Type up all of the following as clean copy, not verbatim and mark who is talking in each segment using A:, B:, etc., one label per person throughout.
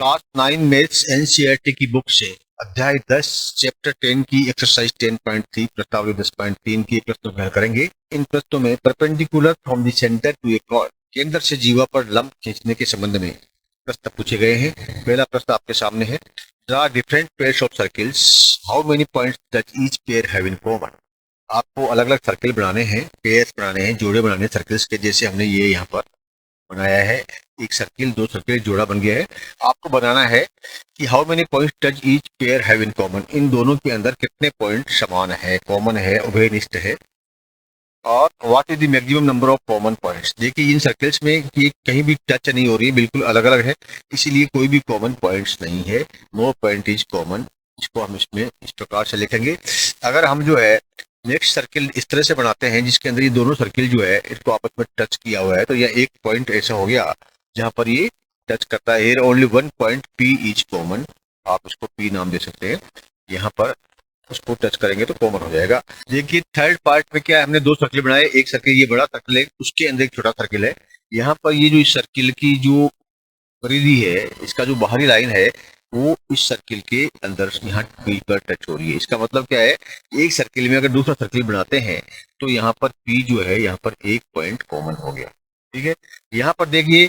A: Class 9 maths NCERT की book से अध्याय 10 चैप्टर 10 की एक्सरसाइज 10.3 प्रश्नावली 10.3 की प्रश्नों को हल करेंगे। इन प्रश्नों में perpendicular from the centre to a chord, केंद्र से जीवा पर लंब खींचने के संबंध में प्रश्न पूछे गए हैं। पहला प्रश्न आपके सामने है, draw different pairs of circles, how many points does each pair have in common. आपको अलग अलग सर्किल बनाने हैं, पेयर्स बनाने हैं, जोड़े बनाने हैं सर्किल्स के, जैसे हमने ये यहाँ पर बनाया है। एक सर्किल, दो सर्किल जोड़ा बन गया है। आपको बनाना है कि how many points does each pair have in common, इन दोनों के अंदर कितने पॉइंट समान है, कॉमन है, उभयनिष्ठ है। और what is the maximum number of common points. देखिए इन सर्किल्स में कि कहीं भी टच नहीं हो रही है, बिल्कुल अलग अलग है, इसीलिए कोई भी कॉमन पॉइंट्स नहीं है। नो पॉइंट इज कॉमन, इसको हम इसमें इस प्रकार से लिखेंगे। अगर हम जो है नेक्स्ट सर्किल इस तरह से बनाते हैं जिसके अंदर ये दोनों सर्किल जो है इसको आपस में टच किया हुआ है, तो यह एक पॉइंट ऐसा हो गया जहां पर ये टच करता है। Here only one point P is common, आप इसको पी नाम दे सकते हैं। यहाँ पर उसको टच करेंगे तो कॉमन हो जाएगा। देखिए थर्ड पार्ट में क्या है, हमने दो सर्किल बनाए, एक सर्किल ये बड़ा सर्किल है, उसके अंदर एक छोटा सर्किल है। यहाँ पर ये जो इस सर्किल की जो परिधि है, इसका जो बाहरी लाइन है वो इस सर्किल के अंदर यहाँ पी पर टच हो रही है। इसका मतलब क्या है, एक सर्किल में अगर दूसरा सर्किल बनाते हैं तो यहाँ पर पी जो है, यहाँ पर एक पॉइंट कॉमन हो गया। ठीक है, यहाँ पर देखिए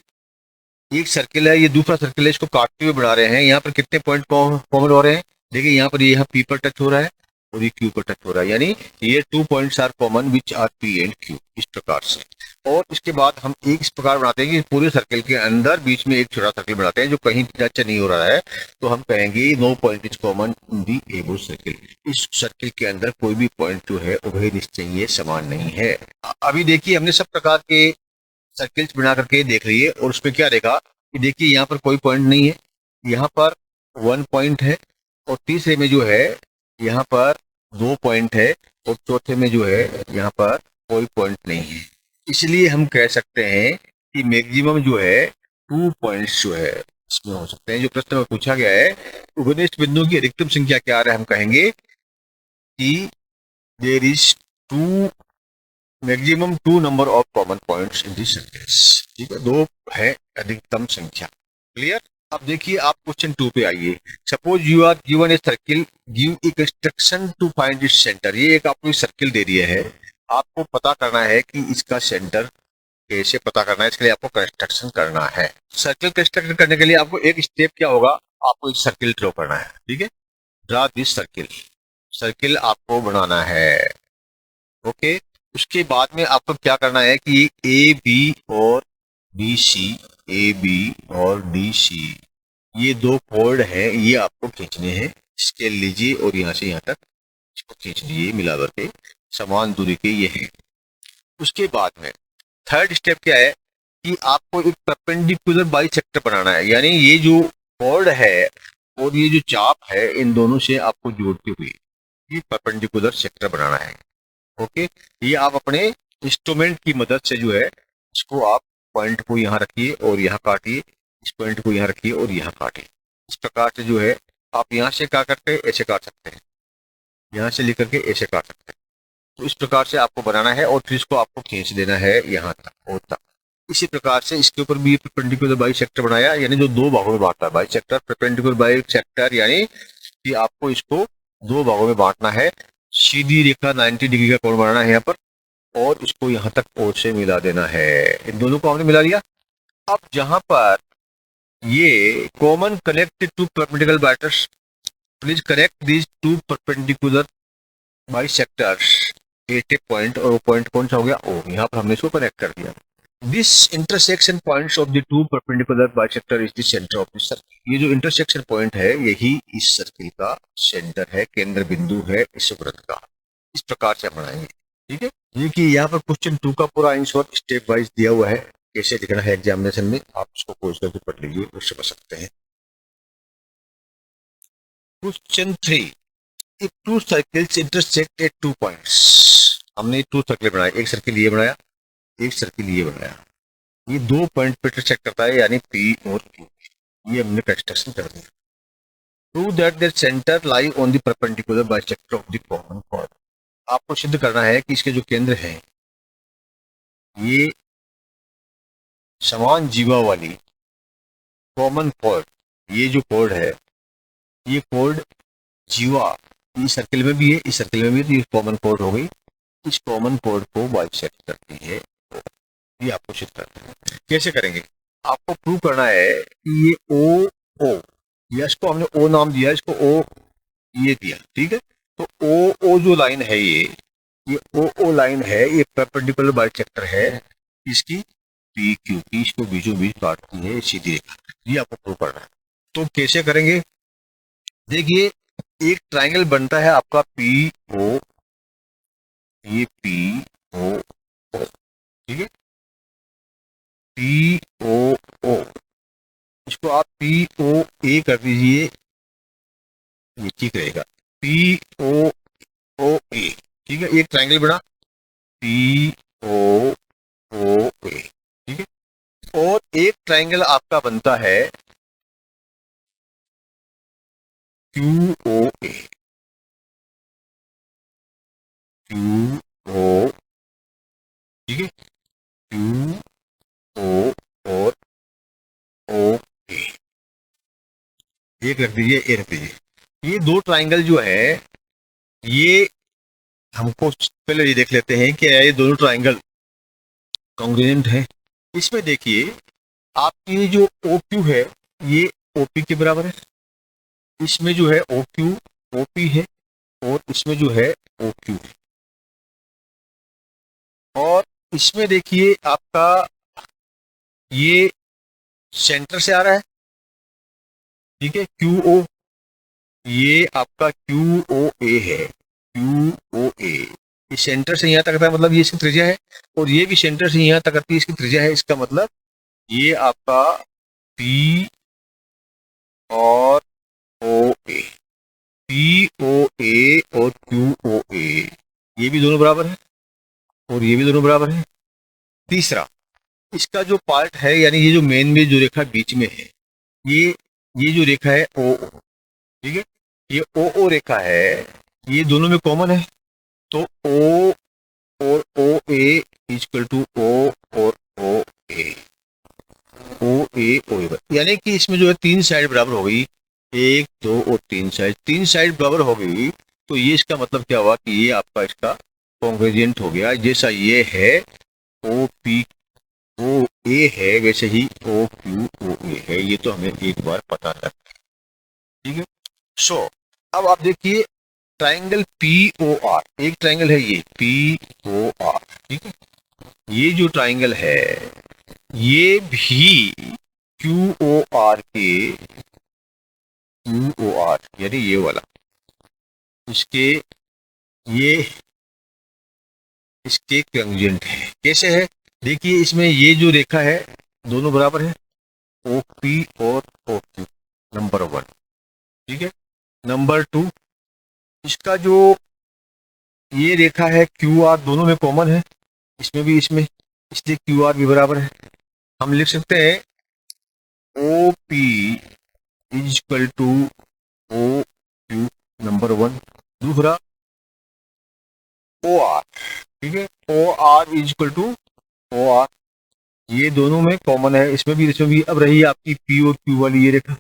A: एक सर्किल है, ये दूसरा सर्किल है, इसको काटते हुए बना रहे हैं। यहाँ पर कितने पॉइंट कॉमन हो रहे हैं, देखिए यहाँ पर ये यहाँ पी पर टच हो रहा है और ये क्यू पर टच हो रहा है, यानी ये 2 points are common which are P and Q, इस प्रकार से। और इसके बाद हम एक इस प्रकार बनाते हैं कि पूरे सर्किल के अंदर बीच में एक छोटा सर्किल बनाते हैं जो कहीं टच नहीं हो रहा है, तो हम कहेंगे no point is common in the above circle. इस सर्किल के अंदर कोई भी पॉइंट जो है उभय निश्चयीय समान नहीं है। अभी देखिए हमने सब प्रकार के सर्किल्स बना करके देख लिए और उसमें क्या देखा कि देखिए यहाँ पर कोई पॉइंट नहीं है, यहाँ पर 1 पॉइंट है, और तीसरे में जो है यहाँ पर 2 पॉइंट है, और चौथे में जो है यहाँ पर कोई पॉइंट नहीं है। इसलिए हम कह सकते हैं कि मैक्सिमम जो है 2 पॉइंट्स जो है इसमें हो सकते हैं। जो प्रश्न में पूछा गया है उभयनिष्ठ बिंदुओं की अधिकतम संख्या क्या है, हम कहेंगे कि there is two maximum 2 number of common points in this circles. ठीक है, 2 है अधिकतम संख्या। क्लियर। अब देखिए आप क्वेश्चन 2 पे आइए। Suppose you are given a circle, give a construction to find its centre. ये एक आपको सर्किल दे दिया है, आपको पता करना है कि इसका सेंटर कैसे पता करना है, इसके लिए आपको कंस्ट्रक्शन करना है। सर्किल कंस्ट्रक्ट करने के लिए आपको एक स्टेप क्या होगा, आपको एक सर्किल ड्रॉ करना है। ठीक है, ड्रा दिस सर्किल, सर्किल आपको बनाना है। ओके, उसके बाद में आपको क्या करना है कि ए बी और बी सी, ए बी और डी सी, ये 2 कॉर्ड हैं, ये आपको खींचने हैं। स्केल लीजिए और यहाँ से यहाँ तक इसको खींच लीजिए, मिला करके समान दूरी के ये हैं। उसके बाद में थर्ड स्टेप क्या है कि आपको एक परपेंडिकुलर बाइसेक्टर बनाना है, यानी ये जो कॉर्ड है और ये जो चाप है, इन दोनों से आपको जोड़ते हुए ये परपेंडिकुलर सेक्टर बनाना है। ओके, ये आप अपने इंस्ट्रूमेंट की मदद से जो है इसको आप पॉइंट को यहाँ रखिए और यहाँ काटिए, इस पॉइंट को यहाँ रखिए और यहाँ काटिए। इस प्रकार से जो है आप यहाँ से क्या करके ऐसे काट सकते हैं, यहाँ से लेकर के ऐसे काट सकते हैं। तो इस प्रकार से आपको बनाना है और फिर इसको आपको खींच देना है यहाँ तक और तक। इसी प्रकार से इसके ऊपर भी परपेंडिकुलर बाइसेक्टर बनाया, यानी जो 2 भागों में बांटता है बाइसेक्टर, परपेंडिकुलर बाइसेक्टर, यानी कि आपको इसको 2 भागों में बांटना है। सीधी रेखा 90 डिग्री का कोण बनाना है यहाँ पर, और इसको यहाँ तक ओ से मिला देना है। इन दोनों को हमने मिला दिया। अब जहां पर ये common connected to perpendicular bisectors, please connect these 2 perpendicular bisectors at a point, और पॉइंट कौन सा हो गया, ओ। यहाँ पर हमने इसको कनेक्ट कर दिया। This intersection points of the 2 perpendicular bisector is the centre of the circle. ये जो इंटरसेक्शन पॉइंट है यही इस सर्किल का सेंटर है, केंद्र बिंदु है इस वृत्त का। इस प्रकार से हम बनाएंगे। ठीक है, देखिए यहाँ पर क्वेश्चन 2 का पूरा आंसर स्टेप वाइज दिया हुआ है, कैसे लिखना है एग्जामिनेशन में, आप इसको खोज करके पढ़ लीजिए और समझ सकते हैं। Question 3, if 2 circles intersect at 2 points. हमने 2 सर्किल बनाए, एक सर्किल ये बनाया, एक सर्किल ये बनाया, ये 2 पॉइंट पे इंटरसेक्ट करता है, यानी पी और क्यू। ये हमने कंस्ट्रक्शन कर दिया। Prove that their centre lie on the perpendicular bisector of the common chord. आपको सिद्ध करना है कि इसके जो केंद्र हैं ये समान जीवा वाली कॉमन कॉर्ड ये जो कोड है, ये कोड जीवा इस सर्किल में भी है, इस सर्किल में भी है, तो ये कॉमन कोड हो गई। इस कॉमन कोड को बाइसेक्ट करती है, ये आपको सिद्ध करना है। कैसे करेंगे? आपको प्रूव करना है कि ये ओ या इसको हमने ओ नाम दिया, इसको ओ ये दिया, ठीक है। तो ओ जो लाइन है, ये ओ लाइन है, ये परपेंडिकुलर बाइसेक्टर है इसकी पी क्यू की, इसको बीचों बीच काटती है सीधी रेखा। ये आपको प्रूव करना है। तो कैसे करेंगे? देखिए, एक ट्राइंगल बनता है आपका पी ओ, ये पी ओ, ठीक है, पी ओ, इसको आप पी ओ ए कर दीजिए, ये ठीक रहेगा। पी ओ ए, ठीक है, एक ट्राइंगल बना पी ओ ए, ठीक है। और एक ट्राइंगल आपका बनता है क्यू ओ ए, क्यू ओ, ठीक है, क्यू ओ और ओ ए, एक रख दीजिए, ए रख दीजिए। ये दो ट्राइंगल जो है, ये हमको पहले ये देख लेते हैं कि ये दोनों ट्राइंगल कॉन्ग्रुएंट है। इसमें देखिए, आपकी जो ओ क्यू है, ये ओ पी के बराबर है। इसमें जो है ओ क्यू ओ पी है, और इसमें जो है ओ क्यू है। और इसमें देखिए, आपका ये सेंटर से आ रहा है, ठीक है, क्यू ओ, ये आपका क्यू ओ ए है, क्यू ओ ए, ये सेंटर से यहाँ तक आता है, मतलब ये इसकी त्रिज्या है। और ये भी सेंटर से यहाँ तक आती है, इसकी त्रिज्या है। इसका मतलब ये आपका पी और ओ ए, पी ओ ए और क्यू ओ ए, ये भी दोनों बराबर है और ये भी दोनों बराबर है। तीसरा, इसका जो पार्ट है, यानी ये जो मेन में जो रेखा बीच में है, ये जो रेखा है ओ, ठीक है, ये ओ रेखा है, ये दोनों में कॉमन है। तो ओ और ओ ए इक्वल टू ओ और ओ ए, यानी कि इसमें जो है तीन साइड बराबर हो गई, एक दो और तीन साइड बराबर हो गई। तो ये इसका मतलब क्या हुआ कि ये आपका इसका कॉन्ग्रुएंट हो गया। जैसा ये है ओ पी ओ ए है, वैसे ही ओ क्यू ओ ए है। ये तो हमें एक बार पता लग, ठीक है। सो अब आप देखिए, ट्राइंगल पी ओ आर, एक ट्राइंगल है ये पी ओ आर, ठीक है। ये जो ट्राइंगल है, ये भी क्यू ओ आर के, क्यू ओ आर यानी ये वाला, इसके ये इसके कॉन्ग्रुएंट है। कैसे है? देखिए, इसमें ये जो रेखा है दोनों बराबर है, ओ पी और ओ क्यू, नंबर 1, ठीक है। नंबर 2, इसका जो ये रेखा है क्यू आर, दोनों में कॉमन है, इसमें भी इसमें, इसलिए क्यू आर भी बराबर है। हम लिख सकते हैं O P is equal to O Q, number 1। दूसरा ओ आर, ठीक है, O R is equal to O R, ये दोनों में कॉमन है, इसमें भी। अब रही आपकी पी और क्यू वाली ये रेखा,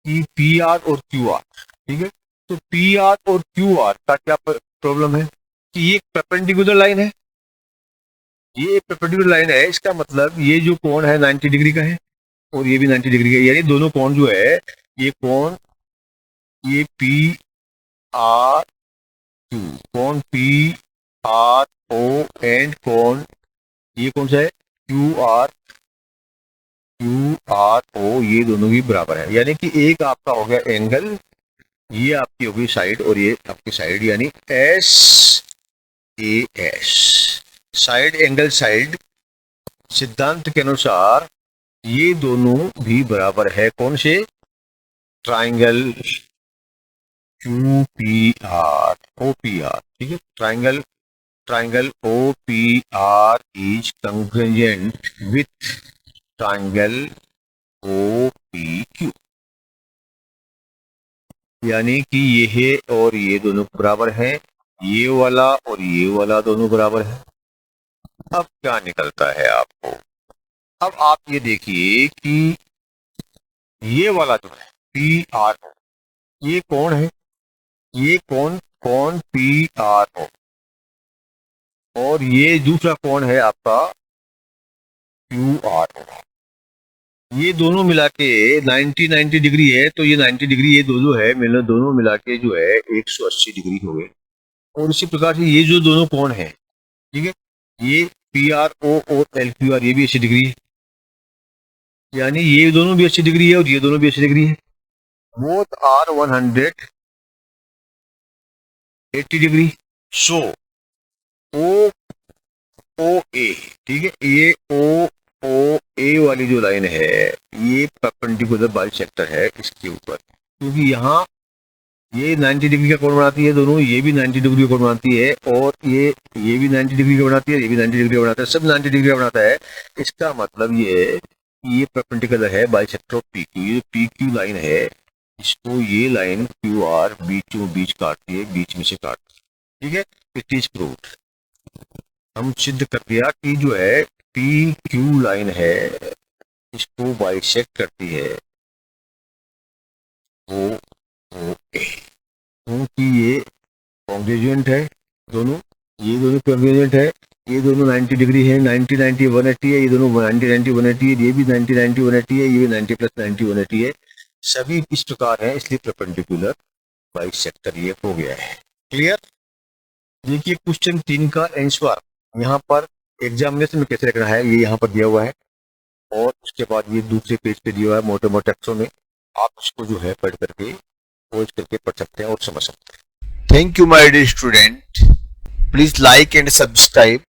A: पी आर और क्यू आर, ठीक है। तो पी आर और क्यू आर का क्या प्रॉब्लम है कि ये परपेंडिकुलर लाइन है, ये एक परपेंडिकुलर लाइन है। इसका मतलब ये जो कोण है 90 डिग्री का है और ये भी 90 डिग्री का है, यानी दोनों कोण जो है, ये कोण, ये पी आर क्यू, कोण पी आर ओ एंड कोण ये कौन सा है क्यू आर ओ, ये दोनों भी बराबर है। यानी कि एक आपका हो गया एंगल, ये आपकी होगी साइड और ये आपकी साइड, यानी S A S, side angle side सिद्धांत के अनुसार ये दोनों भी बराबर है। कौन से? Triangle Q P R O P R, ठीक है। Triangle O P R is congruent with triangle O P Q, यानी कि ये है और ये दोनों बराबर हैं, ये वाला और ये वाला दोनों बराबर है। अब क्या निकलता है आपको? अब आप ये देखिए कि ये वाला जो है PRO, ये कौन है, ये कौन कौन PRO, और ये दूसरा कौन है आपका QRO। ये दोनों मिला के 90 डिग्री है, तो ये 90 डिग्री, ये दोनों है मिला, दोनों मिला के जो है 180 डिग्री हो गए। और इसी प्रकार से ये जो दोनों कोण है, ठीक है, ये PRO और LQR, ये भी 80 डिग्री है, यानी ये दोनों भी 80 डिग्री है और ये दोनों भी 80 डिग्री है। Both are 180 degree. So O O A, ठीक है, ये ओ ए वाली जो लाइन है ये परपेंडिकुलर बाइसेक्टर है इसके ऊपर, क्योंकि यहाँ ये 90 डिग्री का कोण बनाती है दोनों, ये भी 90 डिग्री का कोण बनाती है, और ये भी 90 डिग्री का बनाती है, ये भी 90 डिग्री का बनाता है, सब 90 डिग्री का बनाता है। इसका मतलब ये परपेंडिकुलर है बाइसेक्टर ऑफ PQ। ये PQ लाइन है, इसको ये लाइन QR बीचों बीच काटती है, बीच में से काटती है, ठीक है। इट इज प्रूव्ड, हम सिद्ध कर दिया कि जो है PQ लाइन है इसको बाइसेक्ट करती है वो ए, क्योंकि ये कॉन्ग्रेजुएंट है दोनों, ये दोनों कॉन्ग्रेजुएंट है, ये दोनों 90 डिग्री है, 90 90 180 है, ये दोनों 90 90 180 है, ये भी 90 90 180 है, ये भी 90 + 90 180 है, सभी इस प्रकार है, इसलिए परपेंडिकुलर बाइसेक्टर ये हो गया है। क्लियर। देखिए क्वेश्चन 3 का आंसर यहाँ पर एग्जामिनेशन में कैसे रखना है ये यहाँ पर दिया हुआ है, और उसके बाद ये दूसरे पेज पे दिया हुआ है मोटे मोटे अक्षरों में, आप उसको जो है पढ़ करके खोज करके पढ़ सकते हैं और समझ सकते हैं।
B: Thank you, my dear student. Please like and subscribe